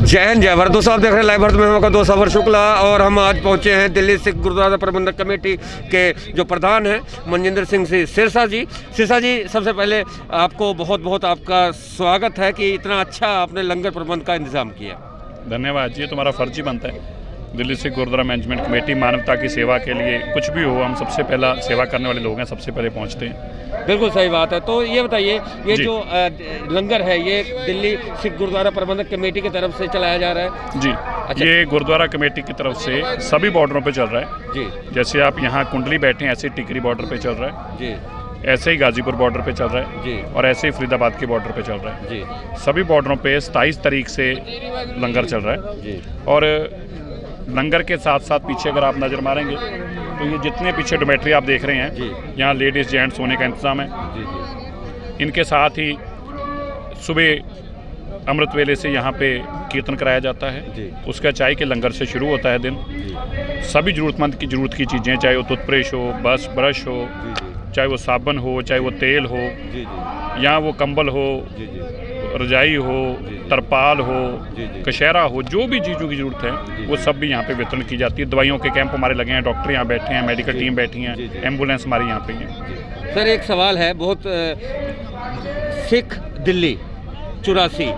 जय हिंद जय भारत। दोस्तों आप देख रहे हैं लाइव भारत में, मैं दोस्त सफर शुक्ला और हम आज पहुंचे हैं दिल्ली सिख गुरुद्वारा प्रबंधक कमेटी के जो प्रधान हैं मनजिंदर सिंह सिरसा जी। सिरसा जी, सबसे पहले आपको बहुत बहुत आपका स्वागत है कि इतना अच्छा आपने लंगर प्रबंध का इंतजाम किया। धन्यवाद जी, ये तुम्हारा फर्ज ही बनता है। दिल्ली सिख गुरुद्वारा मैनेजमेंट कमेटी मानवता की सेवा के लिए कुछ भी हो, हम सबसे पहला सेवा करने वाले लोग हैं, सबसे पहले पहुंचते हैं। बिल्कुल सही बात है। तो ये बताइए, ये जो लंगर है ये दिल्ली सिख गुरुद्वारा प्रबंधक कमेटी की तरफ से चलाया जा रहा है जी। अच्छा। ये गुरुद्वारा कमेटी की तरफ से सभी बॉर्डरों पे चल रहा है जी जैसे आप यहाँ कुंडली बैठे हैं, ऐसे टिकरी बॉर्डर पे चल रहा है जी, ऐसे ही गाजीपुर बॉर्डर पे चल रहा है जी और ऐसे ही फरीदाबाद के बॉर्डर पे चल रहा है जी सभी बॉर्डरों पे 27 तारीख से लंगर चल रहा है जी। और लंगर के साथ साथ पीछे अगर आप नज़र मारेंगे तो ये जितने पीछे डोमेट्री आप देख रहे हैं जी। यहाँ लेडीज़ जेंट्स सोने का इंतज़ाम है। जी जी इनके साथ ही सुबह अमृत वेले से यहाँ पे कीर्तन कराया जाता है जी। उसका चाय के लंगर से शुरू होता है दिन। सभी ज़रूरतमंद की ज़रूरत की चीज़ें, चाहे वो टूथब्रश हो, ब्रश हो, चाहे वो साबुन हो, चाहे वो तेल हो, जी जी यहाँ वो कंबल हो, जी जी रजाई हो, तरपाल हो, जी जी। कशहरा हो, जो भी चीज़ों की ज़रूरत है वो सब भी यहाँ पे वितरण की जाती है। दवाइयों के कैंप हमारे लगे हैं, डॉक्टर यहाँ बैठे हैं, मेडिकल टीम बैठी हैं, एम्बुलेंस हमारी यहाँ पे है। सर, एक सवाल है। बहुत सिख दिल्ली 84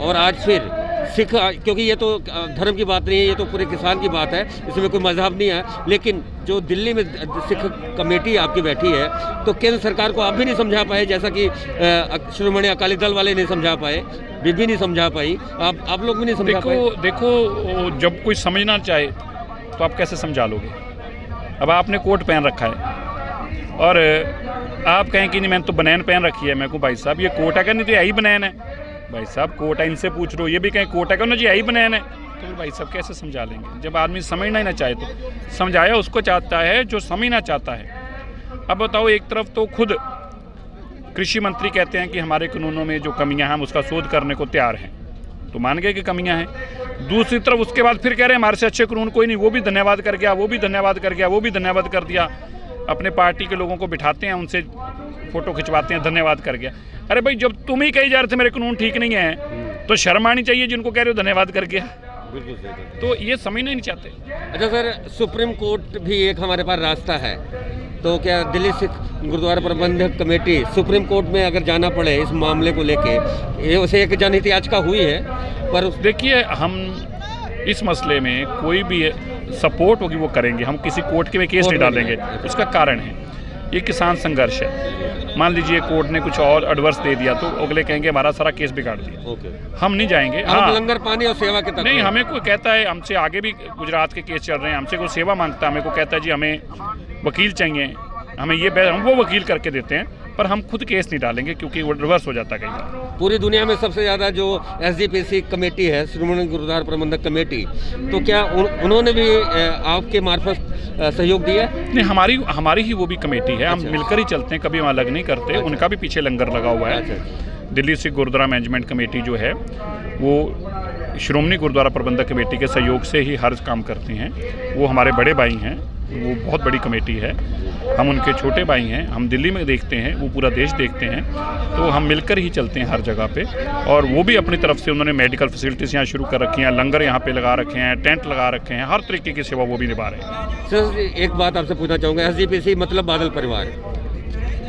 और आज फिर सिख, क्योंकि ये तो धर्म की बात नहीं है, ये तो पूरे किसान की बात है, इसमें कोई मजहब नहीं है। लेकिन जो दिल्ली में सिख कमेटी आपकी बैठी है, तो केंद्र सरकार को आप भी नहीं समझा पाए, जैसा कि श्रोमणी अकाली दल वाले नहीं समझा पाए, बीबी नहीं समझा पाई, आप लोग भी नहीं समझा पाए। देखो, जब कोई समझना चाहे तो आप कैसे समझा लोगे। अब आपने कोट पहन रखा है और आप कहें कि नहीं मैंने तो बनैन पहन रखी है, मैं कहूँ भाई साहब ये कोट है, क्या नहीं तो यही बनैन है। भाई साहब कोट है, इनसे पूछ लो, ये भी कहें कोट है, क्या ना जी यही बनैन है, तो फिर भाई साहब कैसे समझा लेंगे। जब आदमी समझना ही ना चाहे तो समझाया उसको चाहता है जो समझना चाहता है। अब बताओ, एक तरफ तो खुद कृषि मंत्री कहते हैं कि हमारे कानूनों में जो कमियां हैं हम उसका शोध करने को तैयार हैं, तो मान गए कि कमियां हैं। दूसरी तरफ उसके बाद फिर कह रहे हैं हमारे से अच्छे कानून कोई नहीं, वो भी धन्यवाद कर गया, वो भी धन्यवाद कर गया, वो भी धन्यवाद कर दिया। अपने पार्टी के लोगों को बिठाते हैं, उनसे फ़ोटो खिंचवाते हैं, धन्यवाद कर गया। अरे भाई, जब तुम ही कही जा रहे थे मेरे कानून ठीक नहीं है तो शर्म आनी चाहिए जिनको कह रहे हो धन्यवाद कर गया। बिल्कुल सही। तो ये समझना ही नहीं चाहते। अच्छा सर, सुप्रीम कोर्ट भी एक हमारे पास रास्ता है, तो क्या दिल्ली सिख गुरुद्वारा प्रबंधक कमेटी सुप्रीम कोर्ट में अगर जाना पड़े इस मामले को लेके, ये उसे एक जनहित याचिका हुई है, पर देखिए हम इस मसले में कोई भी सपोर्ट होगी वो करेंगे, हम किसी कोर्ट के में केस नहीं डालेंगे। उसका कारण है ये किसान संघर्ष है। मान लीजिए कोर्ट ने कुछ और एडवर्स दे दिया तो अगले कहेंगे हमारा सारा केस बिगाड़ दिया। हम नहीं जाएंगे। हाँ, लंगर पानी और सेवा के तक नहीं, हमें कोई कहता है, हमसे आगे भी गुजरात के केस चल रहे हैं, हमसे कोई सेवा मांगता है, हमें को कहता है जी हमें वकील चाहिए, हमें ये हम वो वकील करके देते हैं, पर हम खुद केस नहीं डालेंगे क्योंकि वो रिवर्स हो जाता है कई बार। पूरी दुनिया में सबसे ज़्यादा जो SGPC कमेटी है, श्रोमणी गुरुद्वारा प्रबंधक कमेटी, तो क्या उन्होंने भी आपके मार्फत सहयोग दिया? नहीं, हमारी ही वो भी कमेटी है। हम मिलकर ही चलते हैं, कभी हम अलग नहीं करते। उनका भी पीछे लंगर लगा हुआ है। दिल्ली सिख गुरुद्वारा मैनेजमेंट कमेटी जो है वो श्रोमणी गुरुद्वारा प्रबंधक कमेटी के सहयोग से ही हर काम करते हैं। वो हमारे बड़े भाई हैं, वो बहुत बड़ी कमेटी है, हम उनके छोटे भाई हैं। हम दिल्ली में देखते हैं, वो पूरा देश देखते हैं, तो हम मिलकर ही चलते हैं हर जगह पे। और वो भी अपनी तरफ से उन्होंने मेडिकल फैसिलिटीज़ यहाँ शुरू कर रखी हैं, लंगर यहाँ पे लगा रखे हैं, टेंट लगा रखे हैं, हर तरीके की सेवा वो भी निभा रहे हैं। सर, एक बात आपसे पूछना चाहूँगा, SGPC मतलब बादल परिवार,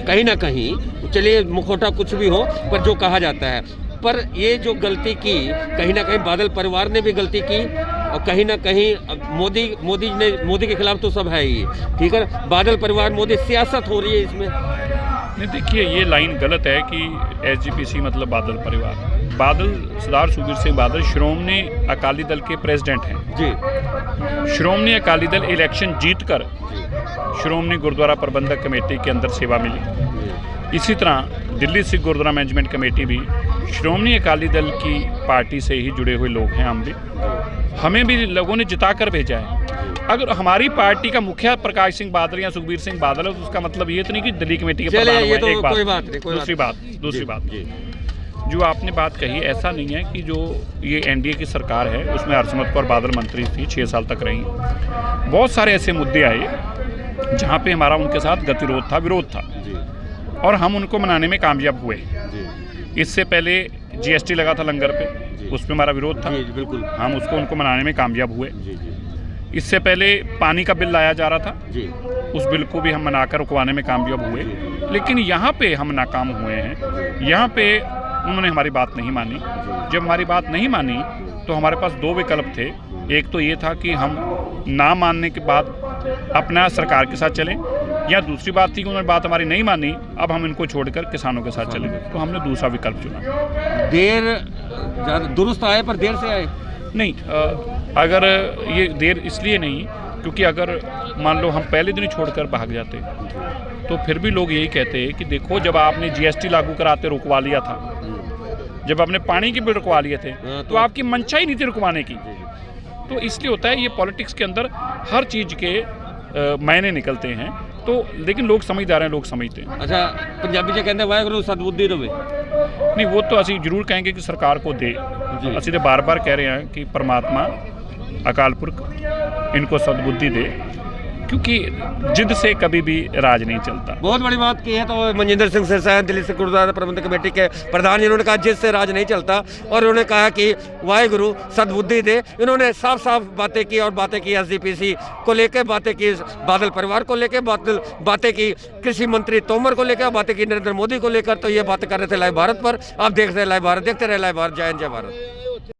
कहीं ना कहीं, चलिए मुखौटा कुछ भी हो, पर जो कहा जाता है, पर ये जो गलती की, कहीं ना कहीं बादल परिवार ने भी गलती की और कहीं ना कहीं मोदी के खिलाफ तो सब है ही, ठीक है। बादल परिवार, मोदी, सियासत हो रही है इसमें। नहीं, देखिए ये लाइन गलत है कि SGPC मतलब बादल परिवार। बादल सरदार सुखबीर सिंह बादल श्रोमणी अकाली दल के प्रेसिडेंट हैं जी। श्रोमणी अकाली दल इलेक्शन जीतकर श्रोमणी गुरुद्वारा प्रबंधक कमेटी के अंदर सेवा मिली। इसी तरह दिल्ली सिख गुरुद्वारा मैनेजमेंट कमेटी भी श्रोमणी अकाली दल की पार्टी से ही जुड़े हुए लोग हैं। हम भी, हमें भी लोगों ने जिताकर भेजा है। अगर हमारी पार्टी का मुखिया प्रकाश सिंह बादल या सुखबीर सिंह बादल है तो उसका मतलब ये तो नहीं कि दिल्ली कमेटी के प्रधान हुए। तो एक बात, दूसरी बात जो आपने बात कही, ऐसा नहीं है कि जो ये NDA की सरकार है उसमें हरसिमरत कौर बादल मंत्री थी, 6 साल तक रही। बहुत सारे ऐसे मुद्दे आए जहाँ पे हमारा उनके साथ गतिरोध था, विरोध था, और हम उनको मनाने में कामयाब हुए। इससे पहले GST लगा था लंगर पे, उस पर हमारा विरोध था। जी जी बिल्कुल। हम उसको उनको मनाने में कामयाब हुए। जी जी इससे पहले पानी का बिल लाया जा रहा था, जी उस बिल को भी हम मनाकर रुकवाने में कामयाब हुए। लेकिन यहाँ पे हम नाकाम हुए हैं। यहाँ पे उन्होंने हमारी बात नहीं मानी। जब हमारी बात नहीं मानी तो हमारे पास दो विकल्प थे। एक तो ये था कि हम ना मानने के बाद अपना सरकार के साथ चलें, या दूसरी बात थी कि उन्होंने बात हमारी नहीं मानी, अब हम इनको छोड़कर किसानों के साथ चलें। तो हमने दूसरा विकल्प चुना। देर ज़्यादा दुरुस्त आए पर देर से आए। नहीं, अगर ये देर इसलिए नहीं क्योंकि अगर मान लो हम पहले दिन ही छोड़कर भाग जाते तो फिर भी लोग यही कहते हैं कि देखो, जब आपने जीएसटी लागू कराते रुकवा लिया था, जब आपने पानी के बिल रुकवा लिए थे, तो आपकी मंशा ही नहीं थी रुकवाने की। तो इसलिए होता है ये पॉलिटिक्स के अंदर हर चीज़ के मायने निकलते हैं। तो लेकिन लोग समझदार हैं, लोग समझते हैं। अच्छा, पंजाबी च कहते वाहेगुरू सदबुद्धि रवे। नहीं, वो तो ਅਸੀਂ ਜ਼ਰੂਰ ਕਹਾਂਗੇ कि सरकार को दे। ਅਸੀਂ तो बार बार कह रहे हैं कि परमात्मा अकाल पुरख इनको सद्बुद्धि दे, क्योंकि जिद से कभी भी राज नहीं चलता। बहुत बड़ी बात की है। तो मनजिंदर सिंह सिरसा हैं, दिल्ली सिख गुरुद्वारा प्रबंधक कमेटी के प्रधान, जिन्होंने कहा जिद से राज नहीं चलता, और उन्होंने कहा कि वाहेगुरु सद्बुद्धि दे। इन्होंने साफ साफ बातें की, और बातें की एसजीपीसी को लेकर, बातें की बादल परिवार को लेकर, बातें की कृषि मंत्री तोमर को लेकर, बातें की नरेंद्र मोदी को लेकर। तो ये बातें कर रहे थे लाइव भारत पर। आप देख रहे हैं लाइव भारत, देखते रहे लाइव भारत। जय हिंद, जय भारत।